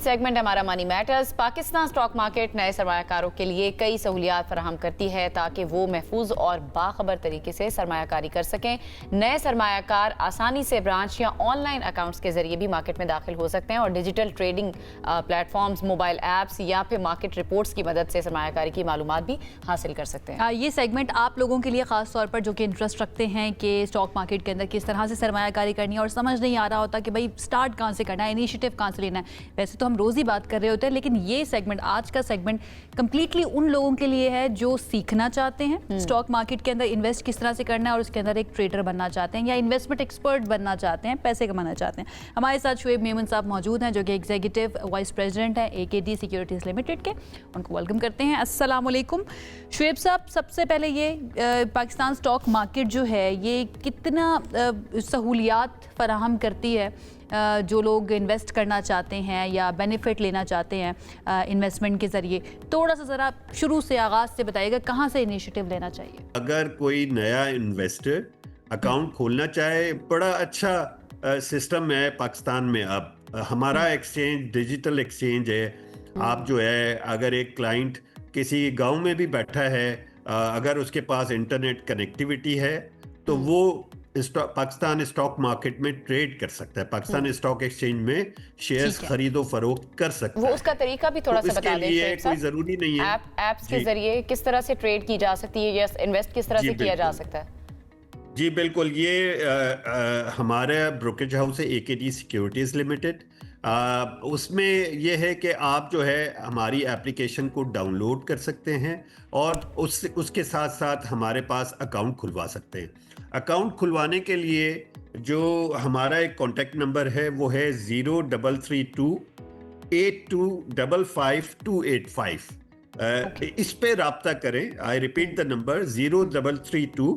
Segment हमारा money matters. Pakistan stock market नए सरमायाकारों के लिए कई सहूलियात फराहम करती है ताकि वो महफूज और बाखबर तरीके से सरमायाकारी कर सकें। नए सरमायाकार आसानी से ब्रांच या ऑनलाइन अकाउंट्स के जरिए भी मार्केट में दाखिल हो सकते हैं और digital trading platforms, mobile apps या फिर मार्केट रिपोर्ट्स की मदद से सरमायाकारी की मालूमात भी हासिल कर सकते हैं। ये सेगमेंट आप लोगों के लिए खास तौर पर जो कि इंटरेस्ट रखते हैं कि स्टॉक मार्केट के अंदर किस तरह से सरमायाकारी करनी है और समझ नहीं आ रहा होता कि भाई स्टार्ट कहाँ से करना है, इनिशिएटिव कहाँ से लेना है। वैसे तो हम रोज़ ही बात कर रहे होते हैं, लेकिन ये सेगमेंट, आज का सेगमेंट कंप्लीटली उन लोगों के लिए है जो सीखना चाहते हैं स्टॉक मार्केट के अंदर इन्वेस्ट किस तरह से करना है और उसके अंदर एक ट्रेडर बनना चाहते हैं या इन्वेस्टमेंट एक्सपर्ट बनना चाहते हैं, पैसे कमाना चाहते हैं। हमारे साथ शुएब मेमन साहब मौजूद हैं जो कि एग्जीक्यूटिव वाइस प्रेसिडेंट हैं AKD सिक्योरिटीज़ लिमिटेड के। उनको वेलकम करते हैं। अस्सलाम वालेकुम शुएब साहब, सबसे पहले ये पाकिस्तान स्टॉक मार्केट जो है ये कितना सहूलियात फराहम करती है जो लोग इन्वेस्ट करना चाहते हैं या बेनिफिट लेना चाहते हैं इन्वेस्टमेंट के ज़रिए। थोड़ा सा ज़रा शुरू से आगाज़ से बताइएगा कहाँ से इनिशिएटिव लेना चाहिए। अगर कोई नया इन्वेस्टर अकाउंट खोलना चाहे, बड़ा अच्छा सिस्टम है पाकिस्तान में। अब हमारा एक्सचेंज डिजिटल एक्सचेंज है। आप जो है, अगर एक क्लाइंट किसी गांव में भी बैठा है, अगर उसके पास इंटरनेट कनेक्टिविटी है तो वो पाकिस्तान स्टॉक मार्केट में ट्रेड कर सकता है, पाकिस्तान स्टॉक एक्सचेंज में शेयर्स खरीदो फरोख्त कर सकता है। वो उसका तरीका भी थोड़ा सा बता दें। ये कोई जरूरी नहीं है। ऐप्स के जरिए किस तरह से ट्रेड की जा सकती है या इन्वेस्ट किस तरह से किया जा सकता है? जी बिल्कुल, ये हमारा ब्रोकरेज हाउस है AKD सिक्योरिटीज़ लिमिटेड। उसमें यह है कि आप जो है हमारी एप्लीकेशन को डाउनलोड कर सकते हैं और उसके साथ साथ हमारे पास अकाउंट खुलवा सकते हैं। अकाउंट खुलवाने के लिए जो हमारा एक कॉन्टैक्ट नंबर है वो है 0332 8255 285। इस पे राब्ता करें। I repeat the number 0332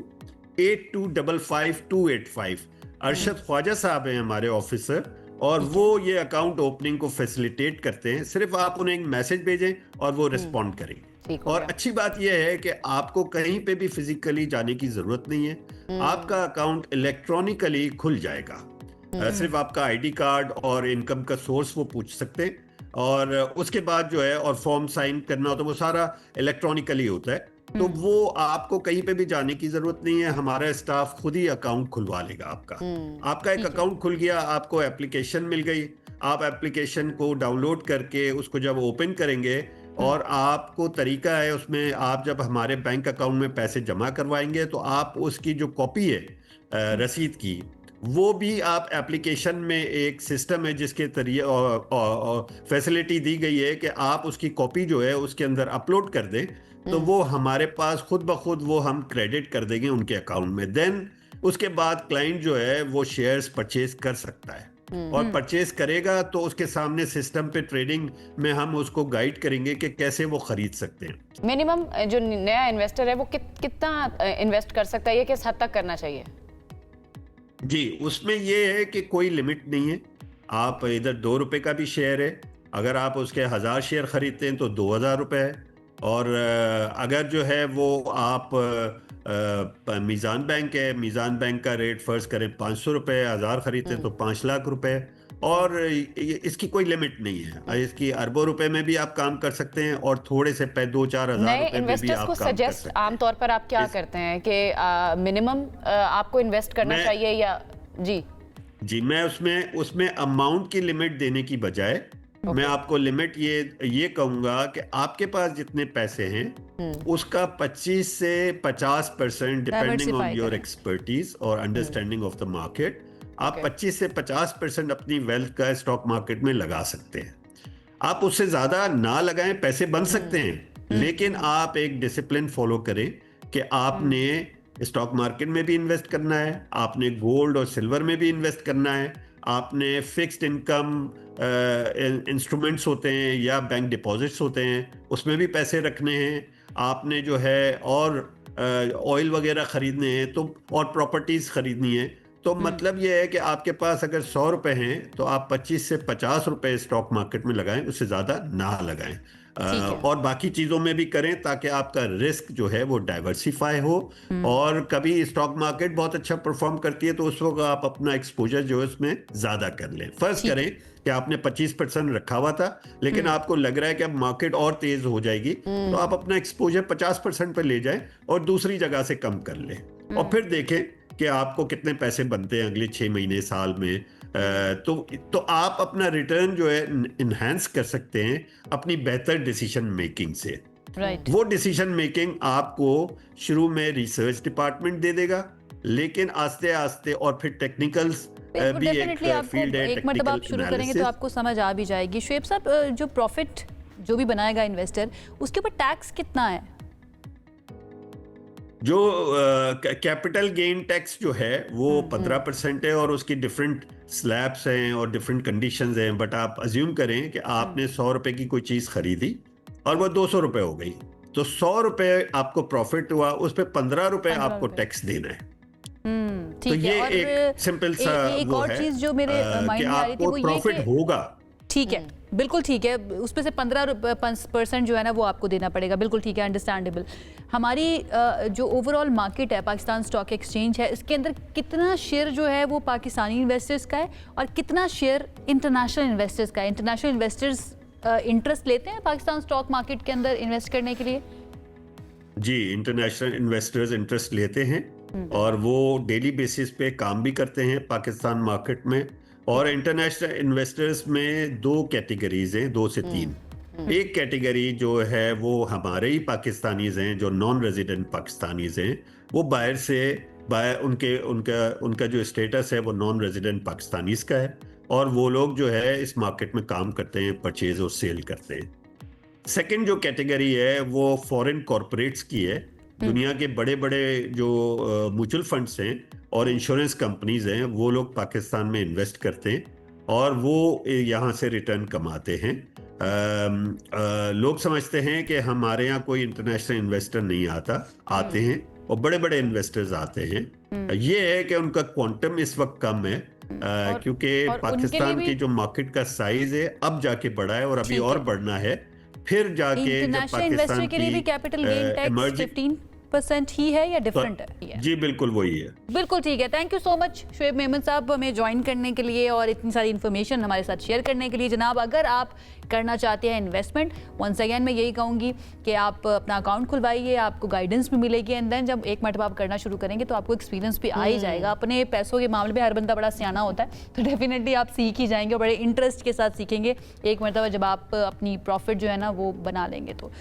8255 285। Arshad Khwaja साहब हैं हमारे ऑफिसर और वो ये अकाउंट ओपनिंग को फैसिलिटेट करते हैं। सिर्फ आप उन्हें एक मैसेज भेजें और वो रिस्पॉन्ड करेंगे। और अच्छी बात यह है कि आपको कहीं पे भी फिजिकली जाने की जरूरत नहीं है। आपका अकाउंट इलेक्ट्रॉनिकली खुल जाएगा। सिर्फ आपका ID कार्ड और इनकम का सोर्स वो पूछ सकते हैं और उसके बाद जो है और फॉर्म साइन करना हो तो वो सारा इलेक्ट्रॉनिकली होता है। तो वो आपको कहीं पे भी जाने की जरूरत नहीं है। हमारा स्टाफ खुद ही अकाउंट खुलवा लेगा आपका एक अकाउंट खुल गया, आपको एप्लीकेशन मिल गई। आप एप्लीकेशन को डाउनलोड करके उसको जब ओपन करेंगे और आपको तरीका है उसमें, आप जब हमारे बैंक अकाउंट में पैसे जमा करवाएंगे तो आप उसकी जो कॉपी है रसीद की, वो भी आप एप्लीकेशन में एक सिस्टम है जिसके जरिए फैसिलिटी दी गई है कि आप उसकी कॉपी जो है उसके अंदर अपलोड कर दें तो वो हमारे पास खुद ब खुद वो हम क्रेडिट कर देंगे उनके अकाउंट में। देन उसके बाद क्लाइंट जो है वो शेयर्स परचेज कर सकता है और परचेज करेगा तो उसके सामने सिस्टम पे ट्रेडिंग में हम उसको गाइड करेंगे कि कैसे वो खरीद सकते हैं। मिनिमम जो नया इन्वेस्टर है वो कितना इन्वेस्ट कर सकता है या किस हद तक करना चाहिए? जी, उसमें ये है कि कोई लिमिट नहीं है। आप इधर 2 रुपए का भी शेयर है, अगर आप उसके 1000 शेयर खरीदते हैं तो 2000 रुपए है। और अगर जो है वो आप मीज़ान बैंक है, मीज़ान बैंक का रेट फर्ज करें 500 रुपये, 1000 खरीदते हैं तो 5 लाख रुपए। और इसकी कोई लिमिट नहीं है। इसकी अरबों रुपए में भी आप काम कर सकते हैं और थोड़े से 2-4 हज़ार रुपए में भी आप काम कर सकते हैं। आमतौर पर आप क्या करते हैं कि मिनिमम आपको इन्वेस्ट करना चाहिए या? जी, मैं उसमें अमाउंट की लिमिट देने की बजाय मैं आपको लिमिट ये कहूंगा कि आपके पास जितने पैसे हैं उसका 25 से 50% डिपेंडिंग ऑन योर एक्सपर्टीज और अंडरस्टैंडिंग ऑफ द मार्केट, आप 25 से 50% अपनी वेल्थ का स्टॉक मार्केट में लगा सकते हैं। आप उससे ज्यादा ना लगाएं, पैसे बन सकते हैं, लेकिन आप एक डिसिप्लिन फॉलो करें कि आपने स्टॉक मार्केट में भी इन्वेस्ट करना है, आपने गोल्ड और सिल्वर में भी इन्वेस्ट करना है, आपने फिक्स्ड इनकम इंस्ट्रूमेंट्स होते हैं या बैंक डिपॉजिट्स होते हैं उसमें भी पैसे रखने हैं, आपने जो है और ऑयल वगैरह खरीदने हैं तो और प्रॉपर्टीज खरीदनी है। तो मतलब ये है कि आपके पास अगर 100 रुपए हैं तो आप 25 से 50 रुपए स्टॉक मार्केट में लगाएं, उससे ज्यादा ना लगाएं। और बाकी चीजों में भी करें ताकि आपका रिस्क जो है वो डाइवर्सिफाई हो। और कभी स्टॉक मार्केट बहुत अच्छा परफॉर्म करती है तो उस वक्त आप अपना एक्सपोजर जो है उसमें ज्यादा कर लें। फर्स्ट करें कि आपने 25% रखा हुआ था, लेकिन आपको लग रहा है कि अब मार्केट और तेज हो जाएगी, तो आप अपना एक्सपोजर 50% पे ले जाएं और दूसरी जगह से कम कर लें और फिर देखें कि आपको कितने पैसे बनते हैं अगले 6 महीने साल में। तो आप अपना रिटर्न जो है इनहेंस कर सकते हैं अपनी बेहतर डिसीजन मेकिंग से। राइट। वो डिसीजन मेकिंग आपको शुरू में रिसर्च डिपार्टमेंट दे देगा, लेकिन आस्ते आस्ते और फिर टेक्निकल्स भी डेफिनेटली एक आपको फील्ड है, एक मतलब आप टेक्निकल शुरू करेंगे तो एनालिसिस। आपको समझ आ भी जाएगी। शुएब साहब, जो प्रॉफिट जो भी बनाएगा इन्वेस्टर, उसके ऊपर टैक्स कितना है? जो कैपिटल गेन टैक्स जो है वो 15% है और उसकी डिफरेंट स्लैब्स हैं और डिफरेंट कंडीशंस हैं। बट आप अज्यूम करें कि आपने 100 रुपए की कोई चीज़ खरीदी और वो 200 रुपए हो गई, तो 100 रुपए आपको प्रॉफिट हुआ, उस पर 15 रुपए 15 आपको रुपए। टैक्स देना है। तो ठीक है। ये और एक सिंपल सा एक वो और है चीज जो मेरे कि माइंड में आ रही थी आपको वो ये प्रॉफिट कि होगा। ठीक है, बिल्कुल ठीक है, उसमें से 15% जो है ना वो आपको देना पड़ेगा, बिल्कुल ठीक है, अंडरस्टैंडेबल। हमारी जो ओवरऑल मार्केट है, पाकिस्तान स्टॉक एक्सचेंज है, इसके अंदर कितना शेयर जो है वो पाकिस्तानी इन्वेस्टर्स का है और कितना शेयर इंटरनेशनल इन्वेस्टर्स का है? इंटरनेशनल इन्वेस्टर्स इंटरेस्ट लेते हैं पाकिस्तान स्टॉक मार्केट के अंदर इन्वेस्ट करने के लिए? जी, इंटरनेशनल इन्वेस्टर्स इंटरेस्ट लेते हैं और वो डेली बेसिस पे काम भी करते हैं पाकिस्तान मार्केट में। और इंटरनेशनल इन्वेस्टर्स में 2 कैटेगरीज हैं, 2 से 3। एक कैटेगरी जो है वो हमारे ही पाकिस्तानीज हैं, जो नॉन रेजिडेंट पाकिस्तानीज हैं, वो बाहर से उनका जो स्टेटस है वो नॉन रेजिडेंट पाकिस्तानीज का है और वो लोग जो है इस मार्केट में काम करते हैं, परचेज और सेल करते हैं। सेकंड जो कैटेगरी है वो फॉरेन कॉरपोरेट्स की है। दुनिया के बड़े बड़े जो म्यूचुअल फंड्स हैं और इंश्योरेंस कंपनीज हैं, वो लोग पाकिस्तान में इन्वेस्ट करते हैं और वो यहाँ से रिटर्न कमाते हैं। लोग समझते हैं कि हमारे यहाँ कोई इंटरनेशनल इन्वेस्टर नहीं आते हैं और बड़े बड़े इन्वेस्टर्स आते हैं। ये है कि उनका क्वांटम इस वक्त कम है क्योंकि और उनके पाकिस्तान लिए भी की जो मार्केट का साइज है अब जाके बढ़ा है और अभी ठीक और है। बढ़ना है। फिर जाके जब इंटरनेशनल इन्वेस्टर पाकिस्तान के लिए भी की कैपिटल गेन टैक्स emerging- 15% ही है या डिफरेंट है? जी बिल्कुल वही है। बिल्कुल ठीक है। Thank you so much Shoaib Memon साहब हमें ज्वाइन करने के लिए और इतनी सारी इन्फॉर्मेशन हमारे साथ शेयर करने के लिए। जनाब, अगर आप करना चाहते हैं इन्वेस्टमेंट, वंस अगेन मैं यही कहूँगी कि आप अपना अकाउंट खुलवाइए, आपको गाइडेंस भी मिलेगी एंड देन जब एक मरतबा आप करना शुरू करेंगे तो आपको एक्सपीरियंस भी आ ही जाएगा। अपने पैसों के मामले में हर बंदा बड़ा सियाना होता है, तो डेफिनेटली आप सीख ही जाएंगे और बड़े इंटरेस्ट के साथ सीखेंगे एक मरतबा जब आप अपनी प्रॉफिट जो है ना वो बना लेंगे तो।